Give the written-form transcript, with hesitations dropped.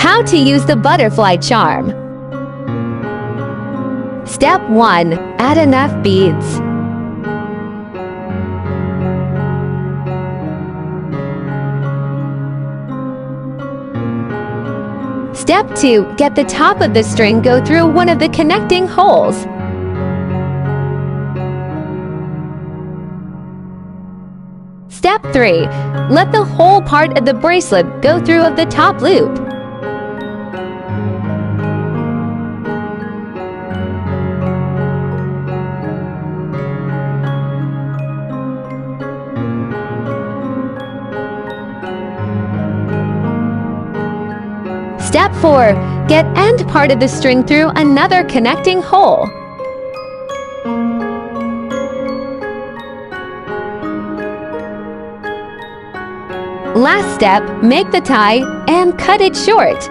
How to use the butterfly charm. Step 1. Add enough beads. Step 2. Get the top of the string go through one of the connecting holes. Step 3. Let the whole part of the bracelet go through of the top loop. Step 4. Get end part of the string through another connecting hole. Last step, make the tie and cut it short.